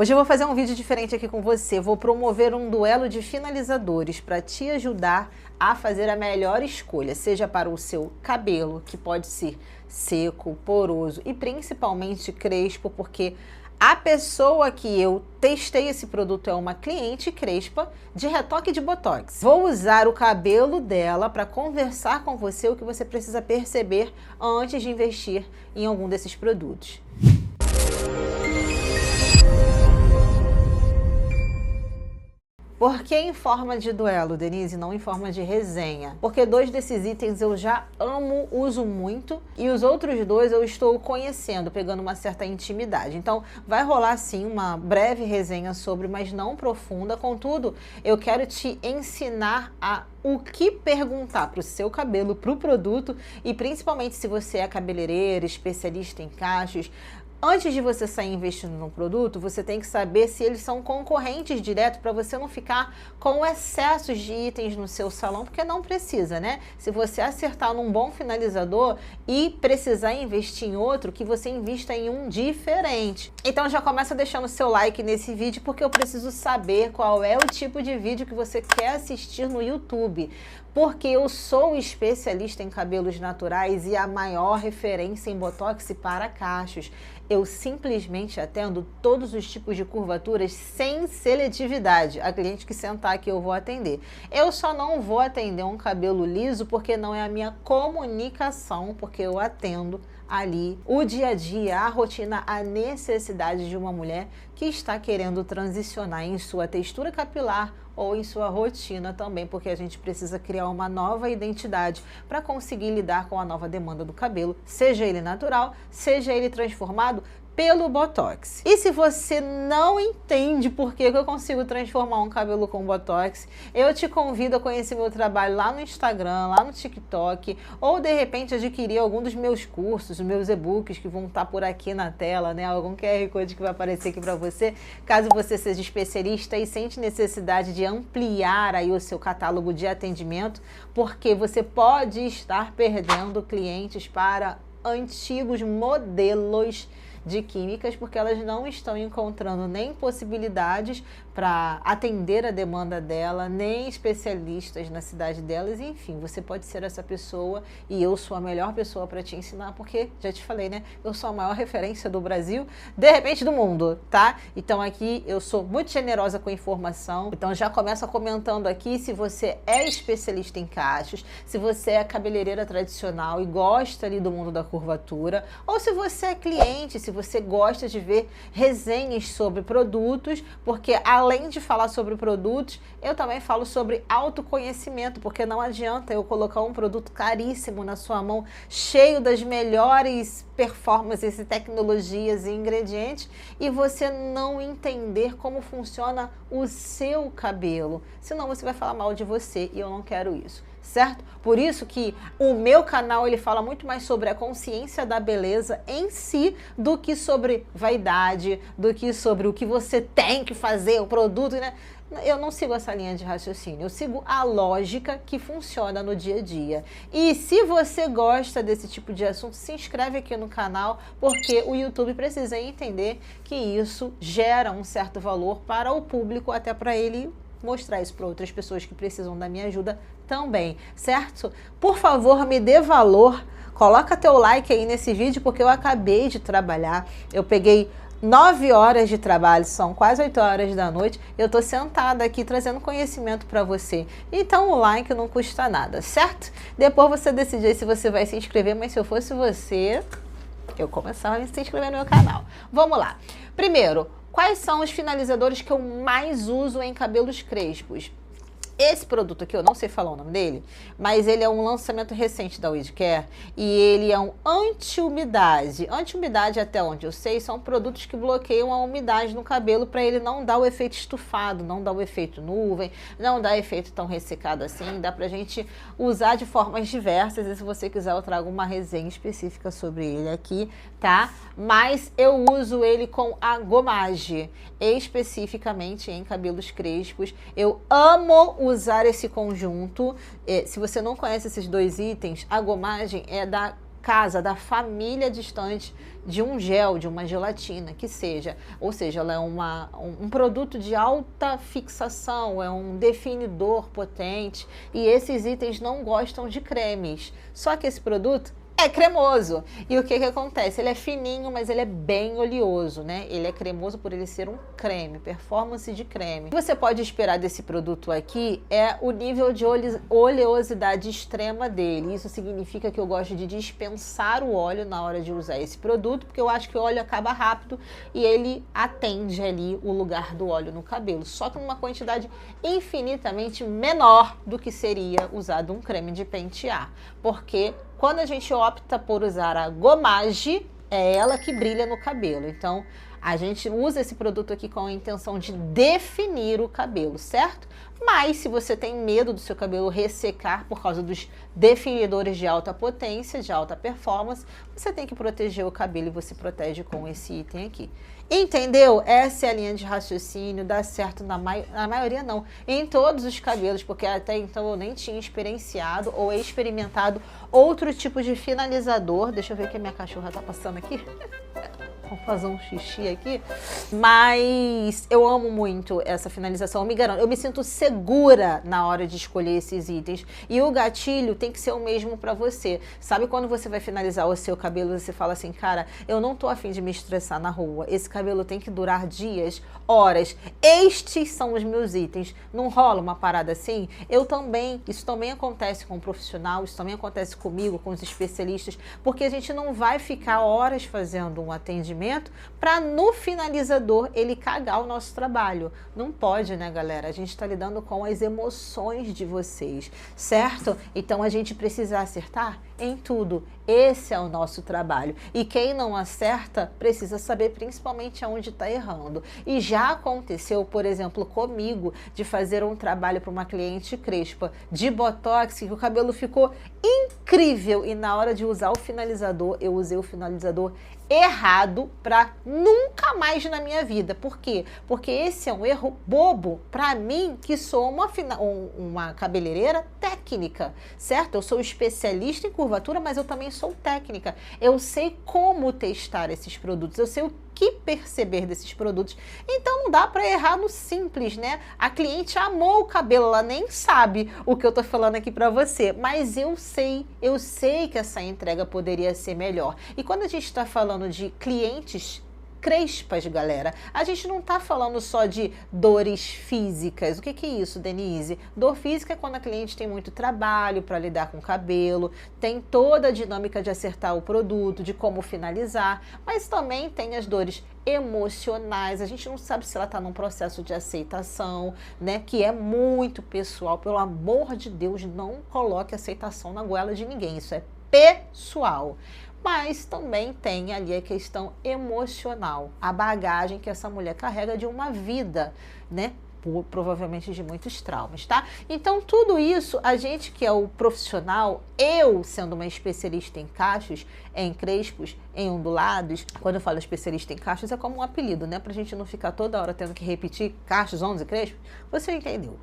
Hoje eu vou fazer um vídeo diferente aqui com você, vou promover um duelo de finalizadores para te ajudar a fazer a melhor escolha, seja para o seu cabelo, que pode ser seco, poroso e principalmente crespo, porque a pessoa que eu testei esse produto é uma cliente crespa de retoque de botox. Vou usar o cabelo dela para conversar com você o que você precisa perceber antes de investir em algum desses produtos. Por que em forma de duelo, Denise, não em forma de resenha? Porque dois desses itens eu já amo, uso muito, e os outros dois eu estou conhecendo, pegando uma certa intimidade. Então, vai rolar sim uma breve resenha sobre, mas não profunda. Contudo, eu quero te ensinar o que perguntar para o seu cabelo, para o produto, e principalmente se você é cabeleireira, especialista em cachos. Antes de você sair investindo num produto, você tem que saber se eles são concorrentes direto para você não ficar com excessos de itens no seu salão, porque não precisa, né? Se você acertar num bom finalizador e precisar investir em outro, que você invista em um diferente. Então já começa deixando seu like nesse vídeo, porque eu preciso saber qual é o tipo de vídeo que você quer assistir no YouTube. Porque eu sou especialista em cabelos naturais e a maior referência em botox para cachos. Eu simplesmente atendo todos os tipos de curvaturas sem seletividade. A cliente que sentar aqui eu vou atender. Eu só não vou atender um cabelo liso porque não é a minha comunicação, porque eu atendo ali o dia a dia, a rotina, a necessidade de uma mulher que está querendo transicionar em sua textura capilar ou em sua rotina também, porque a gente precisa criar uma nova identidade para conseguir lidar com a nova demanda do cabelo, seja ele natural, seja ele transformado pelo Botox. E se você não entende por que eu consigo transformar um cabelo com Botox, eu te convido a conhecer meu trabalho lá no Instagram, lá no TikTok, ou de repente adquirir algum dos meus cursos, os meus e-books que vão estar por aqui na tela, né? Algum QR Code que vai aparecer aqui para você, caso você seja especialista e sente necessidade de ampliar aí o seu catálogo de atendimento, porque você pode estar perdendo clientes para antigos modelos de químicas, porque elas não estão encontrando nem possibilidades para atender a demanda dela, nem especialistas na cidade delas, enfim, você pode ser essa pessoa e eu sou a melhor pessoa para te ensinar, porque, já te falei, né, eu sou a maior referência do Brasil, de repente do mundo, tá? Então aqui eu sou muito generosa com informação, então já começa comentando aqui se você é especialista em cachos, se você é cabeleireira tradicional e gosta ali do mundo da curvatura, ou se você é cliente, se você gosta de ver resenhas sobre produtos, porque além de falar sobre produtos, eu também falo sobre autoconhecimento, porque não adianta eu colocar um produto caríssimo na sua mão, cheio das melhores performances e tecnologias e ingredientes, e você não entender como funciona o seu cabelo. Senão você vai falar mal de você e eu não quero isso. Certo? Por isso que o meu canal ele fala muito mais sobre a consciência da beleza em si do que sobre vaidade, do que sobre o que você tem que fazer, o produto, né? Eu não sigo essa linha de raciocínio, eu sigo a lógica que funciona no dia a dia. E se você gosta desse tipo de assunto, se inscreve aqui no canal, porque o YouTube precisa entender que isso gera um certo valor para o público, até para ele mostrar isso para outras pessoas que precisam da minha ajuda também, certo? Por favor, me dê valor, coloca teu like aí nesse vídeo, porque eu acabei de trabalhar, eu peguei 9 horas de trabalho, são quase 8 horas da noite, eu tô sentada aqui trazendo conhecimento para você. Então o like não custa nada, certo? Depois você decide se você vai se inscrever, mas se eu fosse você, eu começava a se inscrever no meu canal. Vamos lá. Primeiro, quais são os finalizadores que eu mais uso em cabelos crespos? Esse produto aqui, eu não sei falar o nome dele, mas ele é um lançamento recente da WeedCare e ele é um anti-umidade. Anti-umidade, até onde eu sei, são produtos que bloqueiam a umidade no cabelo para ele não dar o efeito estufado, não dar o efeito nuvem, não dar efeito tão ressecado assim. Dá pra gente usar de formas diversas e se você quiser eu trago uma resenha específica sobre ele aqui, tá? Mas eu uso ele com a gomage, especificamente em cabelos crespos. Eu amo usar esse conjunto. Se você não conhece esses dois itens, a gomagem é da casa, da família distante de um gel, de uma gelatina, que seja. Ou seja, ela é um produto de alta fixação, é um definidor potente, e esses itens não gostam de cremes. Só que esse produto é cremoso. E o que acontece? Ele é fininho, mas ele é bem oleoso, né? Ele é cremoso por ele ser um creme, performance de creme. O que você pode esperar desse produto aqui é o nível de oleosidade extrema dele. Isso significa que eu gosto de dispensar o óleo na hora de usar esse produto, porque eu acho que o óleo acaba rápido e ele atende ali o lugar do óleo no cabelo, só que numa quantidade infinitamente menor do que seria usado um creme de pentear. Porque quando a gente opta por usar a gomage, é ela que brilha no cabelo. Então, a gente usa esse produto aqui com a intenção de definir o cabelo, certo? Mas se você tem medo do seu cabelo ressecar por causa dos definidores de alta potência, de alta performance, você tem que proteger o cabelo e você protege com esse item aqui. Entendeu? Essa é a linha de raciocínio, dá certo na maioria não, em todos os cabelos, porque até então eu nem tinha experienciado ou experimentado outro tipo de finalizador. Deixa eu ver que a minha cachorra tá passando aqui. Vamos fazer um xixi aqui. Mas eu amo muito essa finalização, eu me garanto. Eu me sinto segura na hora de escolher esses itens. E o gatilho tem que ser o mesmo para você. Sabe quando você vai finalizar o seu cabelo, você fala assim, cara, eu não tô afim de me estressar na rua. Esse cabelo tem que durar dias, horas. Estes são os meus itens. Não rola uma parada assim? Isso também acontece com o profissional, isso também acontece comigo, com os especialistas, porque a gente não vai ficar horas fazendo um atendimento para no finalizador ele cagar o nosso trabalho. Não pode, né, galera? A gente está lidando com as emoções de vocês, certo? Então a gente precisa acertar em tudo. Esse é o nosso trabalho. E quem não acerta precisa saber principalmente aonde está errando. E já aconteceu, por exemplo, comigo, de fazer um trabalho para uma cliente crespa de botox, que o cabelo ficou incrível e na hora de usar o finalizador, eu usei o finalizador errado para nunca mais na minha vida. Por quê? Porque esse é um erro bobo para mim, que sou uma cabeleireira técnica, certo? Eu sou especialista em curvatura, mas eu também sou técnica. Eu sei como testar esses produtos, eu sei o que perceber desses produtos. Então não dá para errar no simples, né? A cliente amou o cabelo, ela nem sabe o que eu tô falando aqui para você, mas eu sei que essa entrega poderia ser melhor. E quando a gente está falando de clientes crespas, galera, a gente não tá falando só de dores físicas. O que é isso, Denise? Dor física é quando a cliente tem muito trabalho para lidar com o cabelo, tem toda a dinâmica de acertar o produto, de como finalizar, mas também tem as dores emocionais. A gente não sabe se ela tá num processo de aceitação, né, que é muito pessoal. Pelo amor de Deus, não coloque aceitação na goela de ninguém. Isso é pessoal. Mas também tem ali a questão emocional, a bagagem que essa mulher carrega de uma vida, né? Provavelmente de muitos traumas, tá? Então, tudo isso, a gente que é o profissional, eu sendo uma especialista em cachos, em crespos, em ondulados, quando eu falo especialista em cachos, é como um apelido, né? Pra gente não ficar toda hora tendo que repetir cachos, ondas e crespos, você entendeu?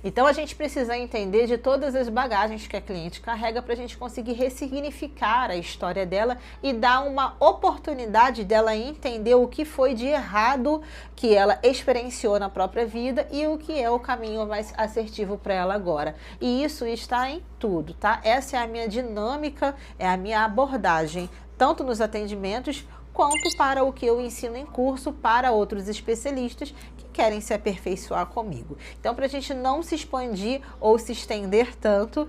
Então a gente precisa entender de todas as bagagens que a cliente carrega para a gente conseguir ressignificar a história dela e dar uma oportunidade dela entender o que foi de errado que ela experienciou na própria vida e o que é o caminho mais assertivo para ela agora. E isso está em tudo, tá? Essa é a minha dinâmica, é a minha abordagem, tanto nos atendimentos quanto para o que eu ensino em curso para outros especialistas que querem se aperfeiçoar comigo. Então, para a gente não se expandir ou se estender tanto,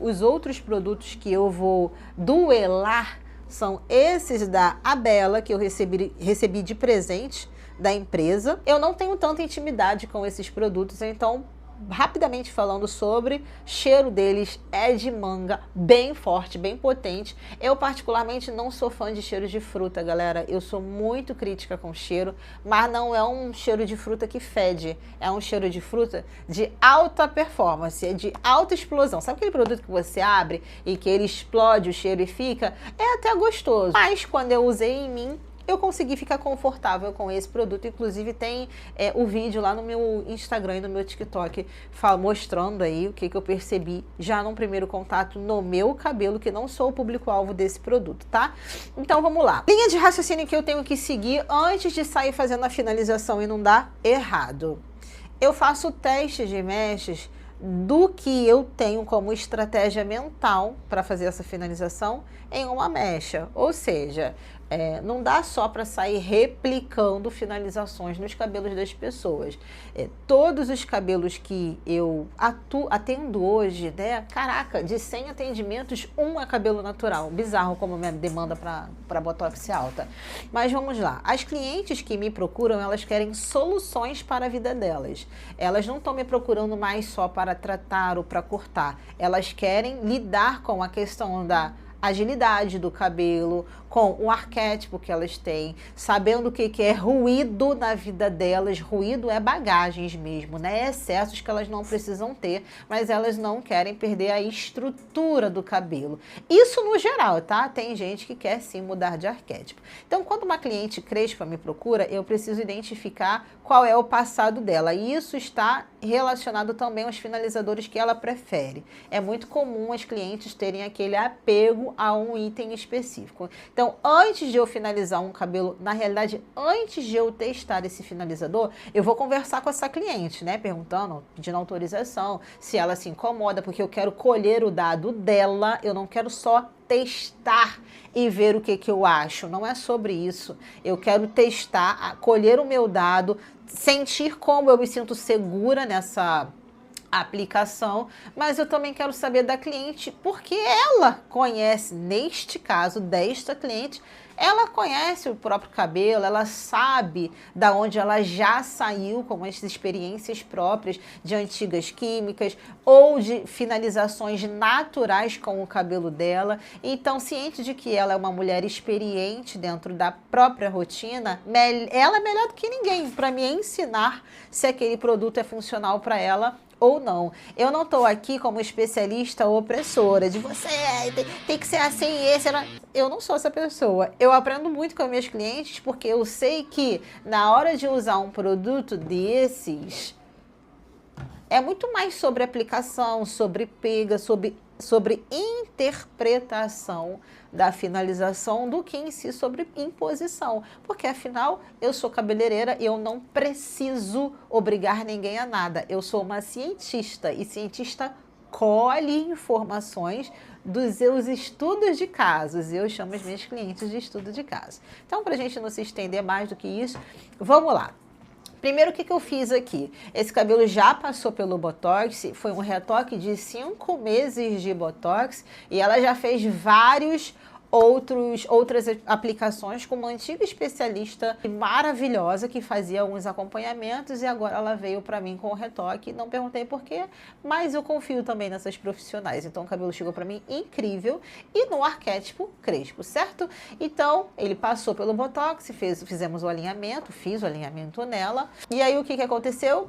os outros produtos que eu vou duelar são esses da Abela, que eu recebi de presente da empresa. Eu não tenho tanta intimidade com esses produtos, então, rapidamente falando sobre, cheiro deles é de manga, bem forte, bem potente. Eu particularmente não sou fã de cheiros de fruta, galera. Eu sou muito crítica com cheiro, mas não é um cheiro de fruta que fede. É um cheiro de fruta de alta performance, é de alta explosão. Sabe aquele produto que você abre e que ele explode o cheiro e fica? É até gostoso. Mas quando eu usei em mim, eu consegui ficar confortável com esse produto. Inclusive tem o vídeo lá no meu Instagram e no meu TikTok mostrando aí o que eu percebi já num primeiro contato no meu cabelo, que não sou o público-alvo desse produto, tá? Então vamos lá. Linha de raciocínio que eu tenho que seguir antes de sair fazendo a finalização e não dar errado. Eu faço testes de mechas do que eu tenho como estratégia mental para fazer essa finalização em uma mecha. Ou seja, não dá só para sair replicando finalizações nos cabelos das pessoas. Todos os cabelos que eu atendo hoje, né? Caraca, de 100 atendimentos, um é cabelo natural. Bizarro como minha demanda para botox alta. Mas vamos lá. As clientes que me procuram, elas querem soluções para a vida delas. Elas não estão me procurando mais só para tratar ou para cortar. Elas querem lidar com a questão da agilidade do cabelo, com o arquétipo que elas têm, sabendo o que é ruído na vida delas. Ruído é bagagens mesmo, né? Excessos que elas não precisam ter, mas elas não querem perder a estrutura do cabelo. Isso no geral, tá? Tem gente que quer sim mudar de arquétipo. Então, quando uma cliente crespa me procura, eu preciso identificar qual é o passado dela. E isso está relacionado também aos finalizadores que ela prefere. É muito comum as clientes terem aquele apego a um item específico. Então, antes de eu finalizar um cabelo, na realidade, antes de eu testar esse finalizador, eu vou conversar com essa cliente, né? Perguntando, pedindo autorização, se ela se incomoda, porque eu quero colher o dado dela, eu não quero só testar e ver o que eu acho. Não é sobre isso. Eu quero testar, colher o meu dado, sentir como eu me sinto segura nessa aplicação, mas eu também quero saber da cliente, porque ela conhece, neste caso desta cliente, ela conhece o próprio cabelo, ela sabe da onde ela já saiu com as experiências próprias de antigas químicas ou de finalizações naturais com o cabelo dela. Então, ciente de que ela é uma mulher experiente dentro da própria rotina, ela é melhor do que ninguém para me ensinar se aquele produto é funcional para ela ou não. Eu não estou aqui como especialista opressora de você tem que ser assim, eu não sou essa pessoa. Eu aprendo muito com as minhas clientes porque eu sei que na hora de usar um produto desses é muito mais sobre aplicação, sobre pega, sobre interpretação da finalização do que em si sobre imposição, porque afinal eu sou cabeleireira e eu não preciso obrigar ninguém a nada. Eu sou uma cientista e cientista colhe informações dos seus estudos de casos. Eu chamo as minhas clientes de estudo de caso. Então, para a gente não se estender mais do que isso, vamos lá. Primeiro, o que eu fiz aqui? Esse cabelo já passou pelo Botox, foi um retoque de 5 meses de Botox e ela já fez outras aplicações com uma antiga especialista maravilhosa que fazia alguns acompanhamentos e agora ela veio para mim com o retoque. Não perguntei por quê, mas eu confio também nessas profissionais. Então o cabelo chegou para mim incrível e no arquétipo crespo, certo? Então ele passou pelo Botox, fizemos o alinhamento, fiz o alinhamento nela. E aí o que aconteceu?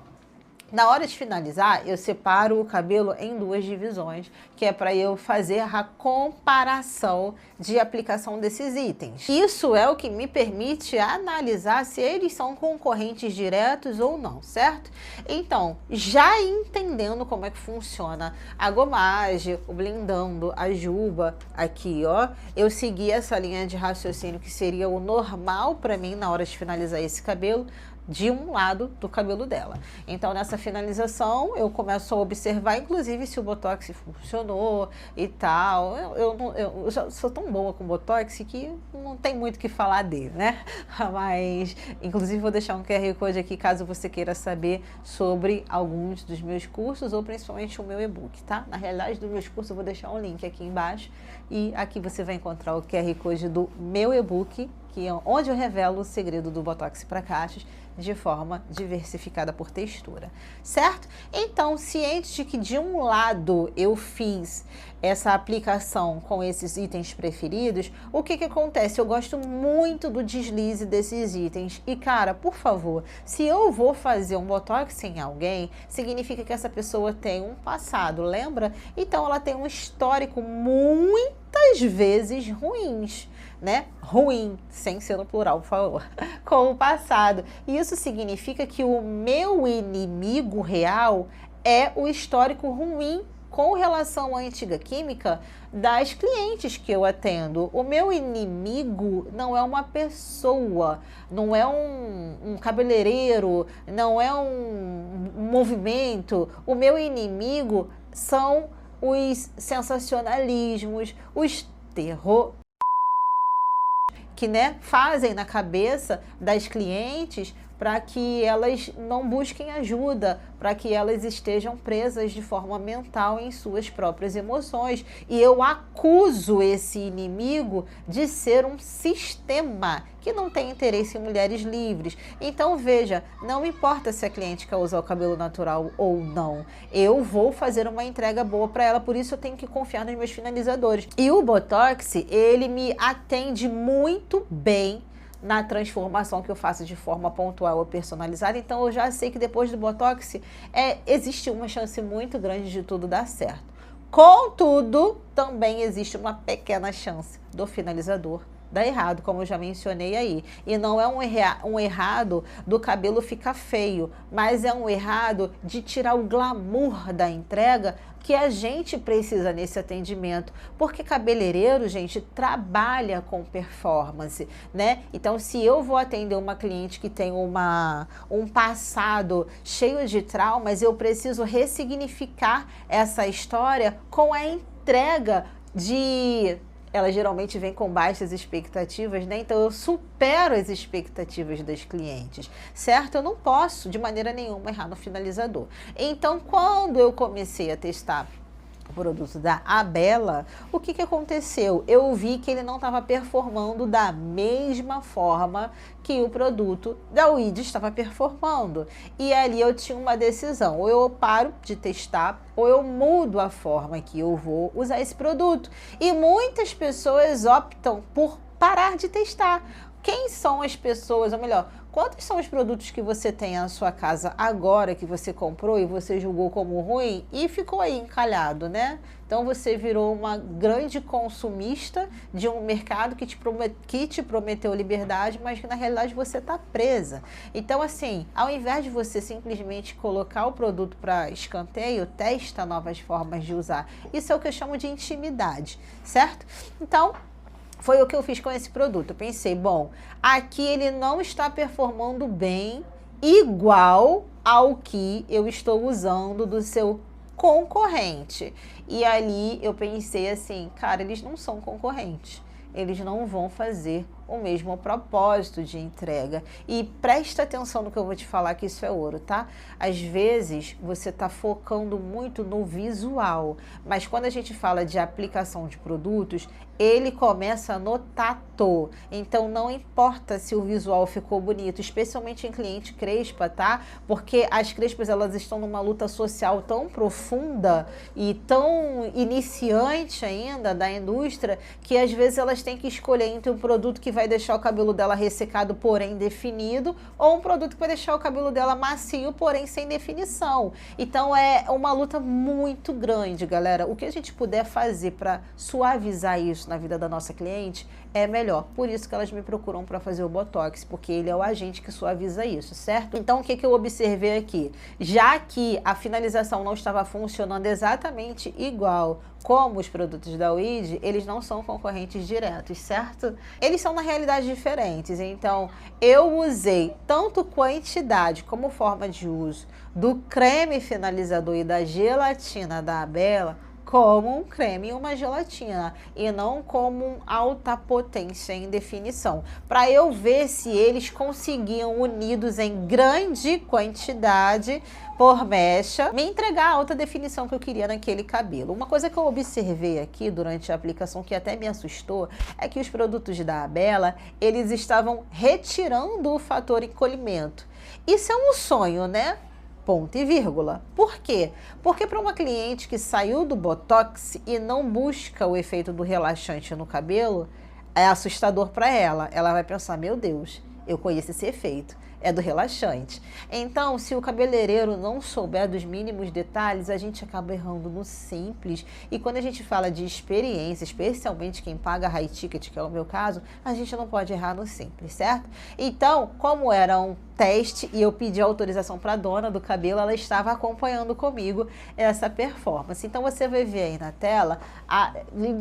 Na hora de finalizar, eu separo o cabelo em 2 divisões, que é para eu fazer a comparação de aplicação desses itens. Isso é o que me permite analisar se eles são concorrentes diretos ou não, certo? Então, já entendendo como é que funciona a gomagem, o blindando, a juba, aqui, ó, eu segui essa linha de raciocínio que seria o normal para mim na hora de finalizar esse cabelo, de um lado do cabelo dela. Então, nessa finalização, eu começo a observar, inclusive, se o Botox funcionou e tal. Eu já sou tão boa com Botox que não tem muito o que falar dele, né? Mas, inclusive, vou deixar um QR Code aqui, caso você queira saber sobre alguns dos meus cursos, ou principalmente o meu e-book, tá? Na realidade, dos meus cursos, eu vou deixar um link aqui embaixo, e aqui você vai encontrar o QR Code do meu e-book, que é onde eu revelo o segredo do Botox para cachos de forma diversificada por textura, certo? Então, ciente de que de um lado eu fiz essa aplicação com esses itens preferidos, o que acontece? Eu gosto muito do deslize desses itens e, cara, por favor, se eu vou fazer um Botox em alguém, significa que essa pessoa tem um passado, lembra? Então, ela tem um histórico muitas vezes ruins, né, ruim, sem ser no plural, por favor, com o passado. E isso significa que o meu inimigo real é o histórico ruim com relação à antiga química das clientes que eu atendo. O meu inimigo não é uma pessoa, não é um cabeleireiro, não é um movimento. O meu inimigo são os sensacionalismos, os terror que, né, fazem na cabeça das clientes para que elas não busquem ajuda, para que elas estejam presas de forma mental em suas próprias emoções. E eu acuso esse inimigo de ser um sistema que não tem interesse em mulheres livres. Então, veja, não importa se a cliente quer usar o cabelo natural ou não, eu vou fazer uma entrega boa para ela, por isso eu tenho que confiar nos meus finalizadores. E o Botox, ele me atende muito bem na transformação que eu faço de forma pontual ou personalizada. Então eu já sei que depois do Botox existe uma chance muito grande de tudo dar certo. Contudo, também existe uma pequena chance do finalizador dar errado, como eu já mencionei aí. E não é um errado do cabelo ficar feio, mas é um errado de tirar o glamour da entrega que a gente precisa nesse atendimento, porque cabeleireiro, gente, trabalha com performance, né? Então, se eu vou atender uma cliente que tem um passado cheio de traumas, eu preciso ressignificar essa história com a entrega de... Ela geralmente vem com baixas expectativas, né? Então eu supero as expectativas das clientes, certo? Eu não posso, de maneira nenhuma, errar no finalizador. Então, quando eu comecei a testar o produto da Abela, o que aconteceu? Eu vi que ele não estava performando da mesma forma que o produto da Ouide estava performando. E ali eu tinha uma decisão, ou eu paro de testar, ou eu mudo a forma que eu vou usar esse produto. E muitas pessoas optam por parar de testar. Quem são as pessoas, ou melhor, quantos são os produtos que você tem na sua casa agora, que você comprou e você julgou como ruim e ficou aí encalhado, né? Então você virou uma grande consumista de um mercado que te prometeu liberdade, mas que na realidade você está presa. Então, assim, ao invés de você simplesmente colocar o produto para escanteio, testa novas formas de usar. Isso é o que eu chamo de intimidade, certo? Então, foi o que eu fiz com esse produto. Eu pensei, bom, aqui ele não está performando bem igual ao que eu estou usando do seu concorrente. E ali eu pensei assim, cara, eles não são concorrentes. Eles não vão fazer o mesmo propósito de entrega. E presta atenção no que eu vou te falar, que isso é ouro, tá? Às vezes você está focando muito no visual, mas quando a gente fala de aplicação de produtos, ele começa no tato. Então não importa se o visual ficou bonito, especialmente em cliente crespa, tá? Porque as crespas, elas estão numa luta social tão profunda e tão iniciante ainda da indústria, que às vezes elas têm que escolher entre um produto que vai deixar o cabelo dela ressecado, porém definido, ou um produto que vai deixar o cabelo dela macio, porém sem definição. Então é uma luta muito grande, galera. O que a gente puder fazer para suavizar isso na vida da nossa cliente é melhor. Por isso que elas me procuram para fazer o Botox, porque ele é o agente que suaviza isso, certo? Então o que eu observei aqui? Já que a finalização não estava funcionando exatamente igual como os produtos da Ouide, eles não são concorrentes diretos, certo? Eles são na realidade diferentes. Então eu usei tanto quantidade como forma de uso do creme finalizador e da gelatina da Abela como um creme e uma gelatina, e não como um alta potência em definição, para eu ver se eles conseguiam, unidos em grande quantidade por mecha, me entregar a alta definição que eu queria naquele cabelo. Uma coisa que eu observei aqui durante a aplicação, que até me assustou, é que os produtos da Abela, eles estavam retirando o fator encolhimento. Isso é um sonho, né? Ponto e vírgula. Por quê? Porque para uma cliente que saiu do Botox e não busca o efeito do relaxante no cabelo, é assustador para ela. Ela vai pensar, meu Deus, eu conheço esse efeito. é do relaxante. Então, se o cabeleireiro não souber dos mínimos detalhes, a gente acaba errando no simples. E quando a gente fala de experiência, especialmente quem paga high ticket, que é o meu caso, a gente não pode errar no simples, certo? Então, como era um teste e eu pedi autorização para a dona do cabelo, ela estava acompanhando comigo essa performance. Então, você vai ver aí na tela a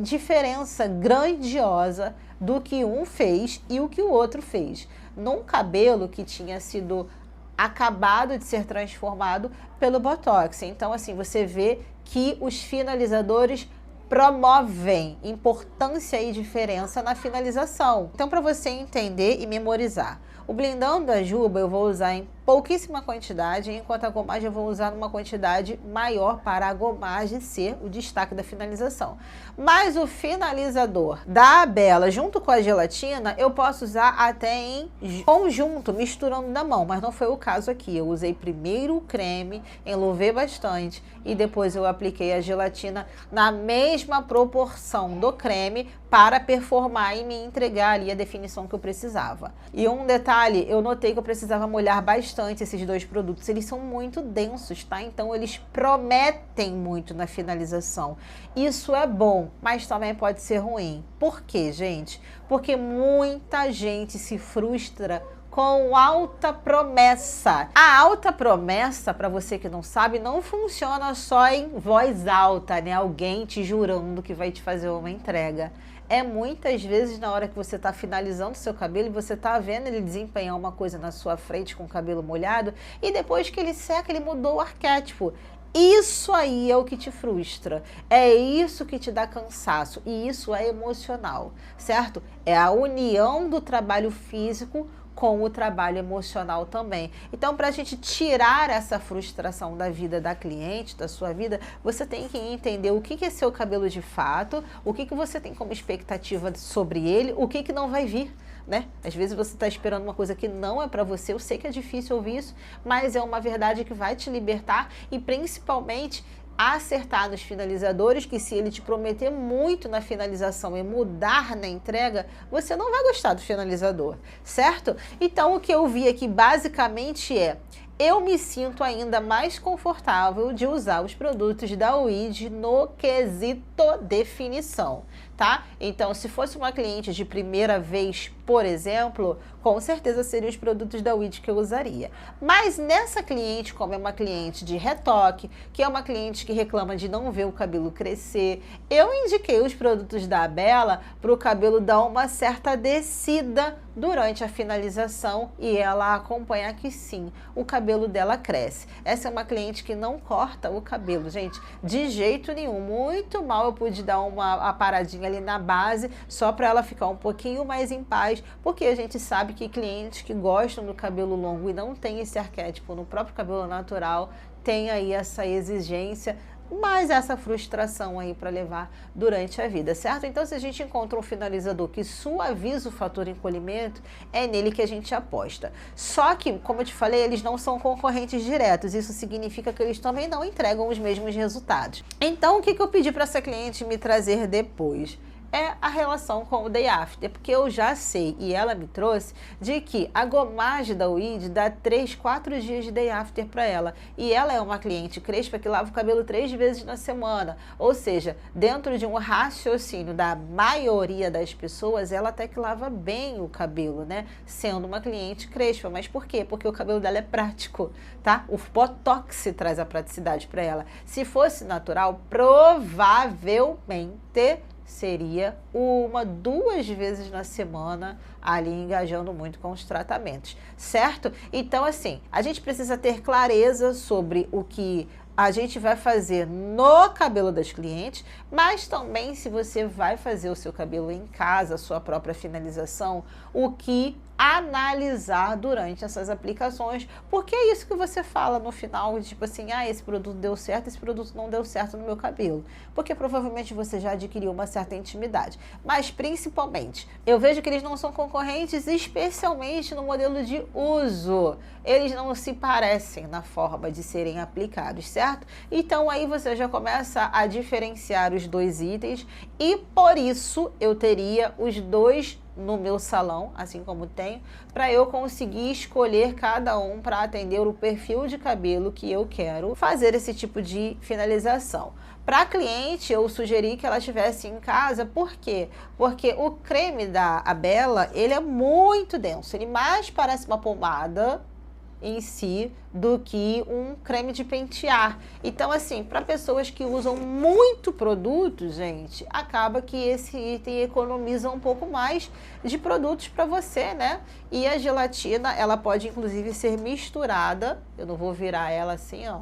diferença grandiosa do que um fez e o que o outro fez. Num cabelo que tinha sido acabado de ser transformado pelo Botox. Então, assim, você vê que os finalizadores promovem importância e diferença na finalização. Então, para você entender e memorizar, o blindão da Juba eu vou usar em pouquíssima quantidade, enquanto a gomagem eu vou usar numa quantidade maior para a gomagem ser o destaque da finalização. Mas o finalizador da Bella junto com a gelatina eu posso usar até em conjunto, misturando na mão, mas não foi o caso aqui. Eu usei primeiro o creme, enluvei bastante e depois eu apliquei a gelatina na mesma proporção do creme para performar e me entregar ali a definição que eu precisava. E um detalhe, eu notei que eu precisava molhar bastante esses dois produtos, eles são muito densos, tá? Então eles prometem muito na finalização. Isso é bom, mas também pode ser ruim. Por quê, gente? Porque muita gente se frustra com alta promessa. A alta promessa, para você que não sabe, não funciona só em voz alta, né? Alguém te jurando que vai te fazer uma entrega. É muitas vezes na hora que você está finalizando seu cabelo e você está vendo ele desempenhar uma coisa na sua frente com o cabelo molhado e depois que ele seca, ele mudou o arquétipo. Isso aí é o que te frustra, é isso que te dá cansaço e isso é emocional, certo? É a união do trabalho físico com o trabalho emocional também. Então, para a gente tirar essa frustração da vida da cliente, da sua vida, você tem que entender o que é seu cabelo de fato, o que você tem como expectativa sobre ele, o que não vai vir, né? Às vezes você está esperando uma coisa que não é para você, eu sei que é difícil ouvir isso, mas é uma verdade que vai te libertar e principalmente acertar nos finalizadores, que se ele te prometer muito na finalização e mudar na entrega, você não vai gostar do finalizador, certo? Então o que eu vi aqui basicamente é, eu me sinto ainda mais confortável de usar os produtos da OID no quesito definição, tá? Então, se fosse uma cliente de primeira vez, por exemplo, com certeza seriam os produtos da OID que eu usaria. Mas nessa cliente, como é uma cliente de retoque, que é uma cliente que reclama de não ver o cabelo crescer, eu indiquei os produtos da Bella para o cabelo dar uma certa descida durante a finalização e ela acompanhar que sim, o cabelo dela cresce. Essa é uma cliente que não corta o cabelo, gente, de jeito nenhum. Muito mal eu pude dar uma paradinha ali na base, só para ela ficar um pouquinho mais em paz, porque a gente sabe que clientes que gostam do cabelo longo e não tem esse arquétipo no próprio cabelo natural, tem aí essa exigência, mas essa frustração aí para levar durante a vida, certo? Então, se a gente encontra um finalizador que suaviza o fator encolhimento, é nele que a gente aposta. Só que, como eu te falei, eles não são concorrentes diretos, isso significa que eles também não entregam os mesmos resultados. Então, o que eu pedi para essa cliente me trazer depois? É a relação com o Day After, porque eu já sei, e ela me trouxe, de que a gomagem da OID dá 3, 4 dias de Day After para ela. E ela é uma cliente crespa que lava o cabelo 3 vezes na semana. Ou seja, dentro de um raciocínio da maioria das pessoas, ela até que lava bem o cabelo, né? Sendo uma cliente crespa. Mas por quê? Porque o cabelo dela é prático, tá? O Botox traz a praticidade para ela. Se fosse natural, provavelmente seria 1, 2 vezes na semana ali engajando muito com os tratamentos, certo? Então, assim, a gente precisa ter clareza sobre o que a gente vai fazer no cabelo das clientes, mas também se você vai fazer o seu cabelo em casa, a sua própria finalização, o que analisar durante essas aplicações, porque é isso que você fala no final, tipo assim, ah, esse produto deu certo, esse produto não deu certo no meu cabelo, porque provavelmente você já adquiriu uma certa intimidade, mas principalmente, eu vejo que eles não são concorrentes, especialmente no modelo de uso, eles não se parecem na forma de serem aplicados, certo? Então aí você já começa a diferenciar os dois itens e por isso eu teria os dois no meu salão, assim como tenho, para eu conseguir escolher cada um para atender o perfil de cabelo que eu quero fazer esse tipo de finalização. Para a cliente, eu sugeri que ela tivesse em casa, por quê? Porque o creme da Abela, ele é muito denso, ele mais parece uma pomada em si do que um creme de pentear. Então, assim, para pessoas que usam muito produto, gente, acaba que esse item economiza um pouco mais de produtos para você, né? E a gelatina, ela pode inclusive ser misturada. Eu não vou virar ela assim, ó,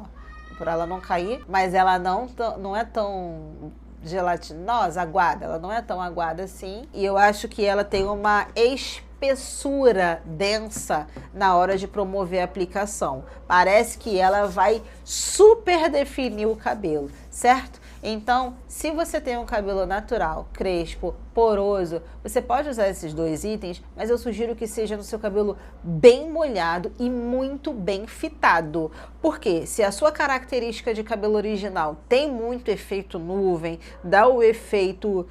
para ela não cair, mas ela não é tão gelatinosa, aguada, ela não é tão aguada assim. E eu acho que ela tem uma espessura densa na hora de promover a aplicação. Parece que ela vai super definir o cabelo, certo? Então, se você tem um cabelo natural, crespo, poroso, você pode usar esses dois itens, mas eu sugiro que seja no seu cabelo bem molhado e muito bem fitado. Porque se a sua característica de cabelo original tem muito efeito nuvem, dá o efeito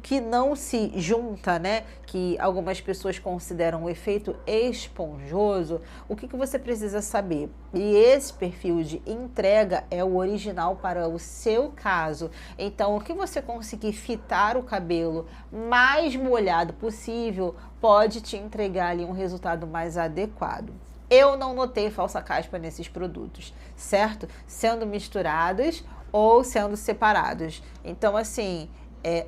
que não se junta, né? Que algumas pessoas consideram um efeito esponjoso. O que você precisa saber? E esse perfil de entrega é o original para o seu caso. Então, o que você conseguir fitar o cabelo mais molhado possível pode te entregar ali um resultado mais adequado. Eu não notei falsa caspa nesses produtos, certo? Sendo misturados ou sendo separados. Então, assim,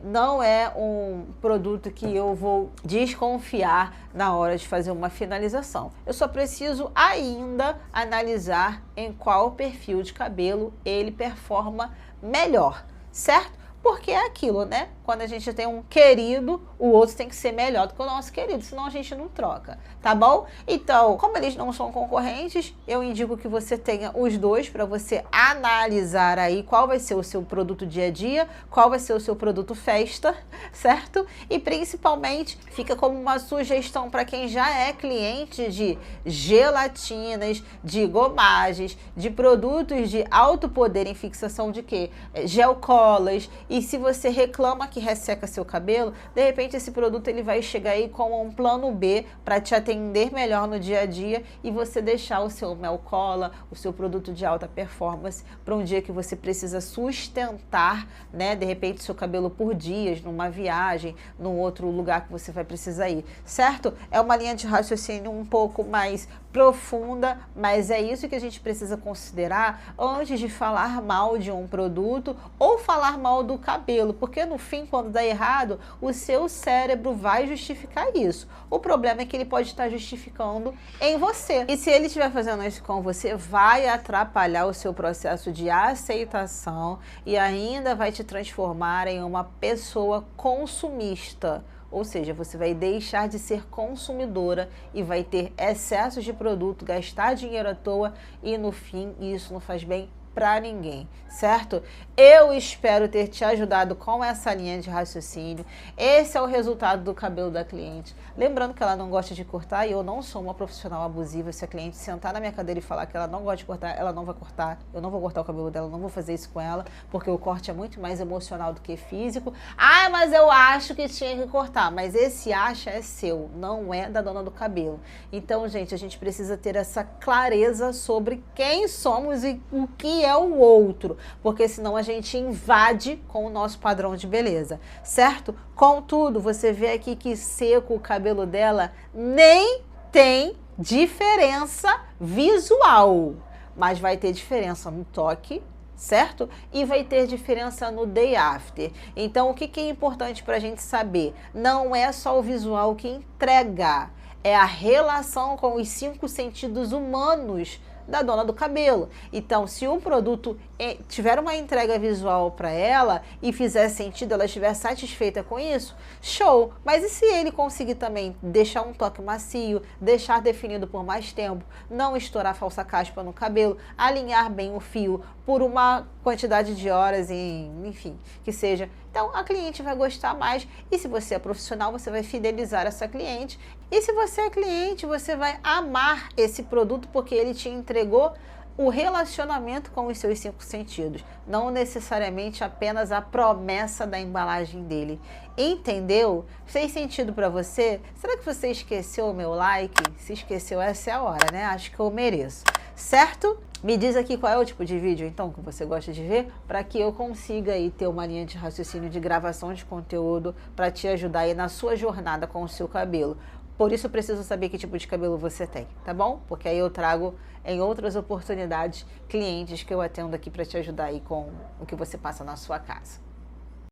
não é um produto que eu vou desconfiar na hora de fazer uma finalização. Eu só preciso ainda analisar em qual perfil de cabelo ele performa melhor, certo? Porque é aquilo, né? Quando a gente tem um querido, o outro tem que ser melhor do que o nosso querido, senão a gente não troca, tá bom? Então, como eles não são concorrentes, eu indico que você tenha os dois para você analisar aí qual vai ser o seu produto dia a dia, qual vai ser o seu produto festa, certo? E principalmente, fica como uma sugestão para quem já é cliente de gelatinas, de gomagens, de produtos de alto poder em fixação de quê? Gel colas. E se você reclama que resseca seu cabelo, de repente esse produto ele vai chegar aí com um plano B para te atender melhor no dia a dia e você deixar o seu mel cola, o seu produto de alta performance para um dia que você precisa sustentar, né, de repente seu cabelo por dias, numa viagem, num outro lugar que você vai precisar ir, certo? É uma linha de raciocínio um pouco mais profunda, mas é isso que a gente precisa considerar antes de falar mal de um produto ou falar mal do cabelo, porque no fim, quando dá errado, o seu cérebro vai justificar isso. O problema é que ele pode estar justificando em você. E se ele estiver fazendo isso com você, vai atrapalhar o seu processo de aceitação e ainda vai te transformar em uma pessoa consumista. Ou seja, você vai deixar de ser consumidora e vai ter excesso de produto, gastar dinheiro à toa e no fim isso não faz bem para ninguém, certo? Eu espero ter te ajudado com essa linha de raciocínio. Esse é o resultado do cabelo da cliente. Lembrando que ela não gosta de cortar e eu não sou uma profissional abusiva. Se a cliente sentar na minha cadeira e falar que ela não gosta de cortar, ela não vai cortar. Eu não vou cortar o cabelo dela, não vou fazer isso com ela, porque o corte é muito mais emocional do que físico. Ah, mas eu acho que tinha que cortar. Mas esse acha é seu, não é da dona do cabelo. Então, gente, a gente precisa ter essa clareza sobre quem somos e o que é o outro, porque senão a gente invade com o nosso padrão de beleza, certo? Contudo, você vê aqui que seco o cabelo dela nem tem diferença visual, mas vai ter diferença no toque, certo? E vai ter diferença no day after. Então, o que é importante para a gente saber? Não é só o visual que entrega, é a relação com os 5 sentidos humanos da dona do cabelo. Então, se um produto tiver uma entrega visual para ela e fizer sentido, ela estiver satisfeita com isso, show! Mas e se ele conseguir também deixar um toque macio, deixar definido por mais tempo, não estourar falsa caspa no cabelo, alinhar bem o fio por uma quantidade de horas, enfim, que seja. Então, a cliente vai gostar mais e se você é profissional, você vai fidelizar essa cliente. E se você é cliente, você vai amar esse produto porque ele te entregou o relacionamento com os seus 5 sentidos, não necessariamente apenas a promessa da embalagem dele. Entendeu? Fez sentido para você? Será que você esqueceu o meu like? Se esqueceu, essa é a hora, né? Acho que eu mereço. Certo? Me diz aqui qual é o tipo de vídeo, então, que você gosta de ver, para que eu consiga aí ter uma linha de raciocínio de gravação de conteúdo para te ajudar aí na sua jornada com o seu cabelo. Por isso eu preciso saber que tipo de cabelo você tem, tá bom? Porque aí eu trago em outras oportunidades clientes que eu atendo aqui para te ajudar aí com o que você passa na sua casa.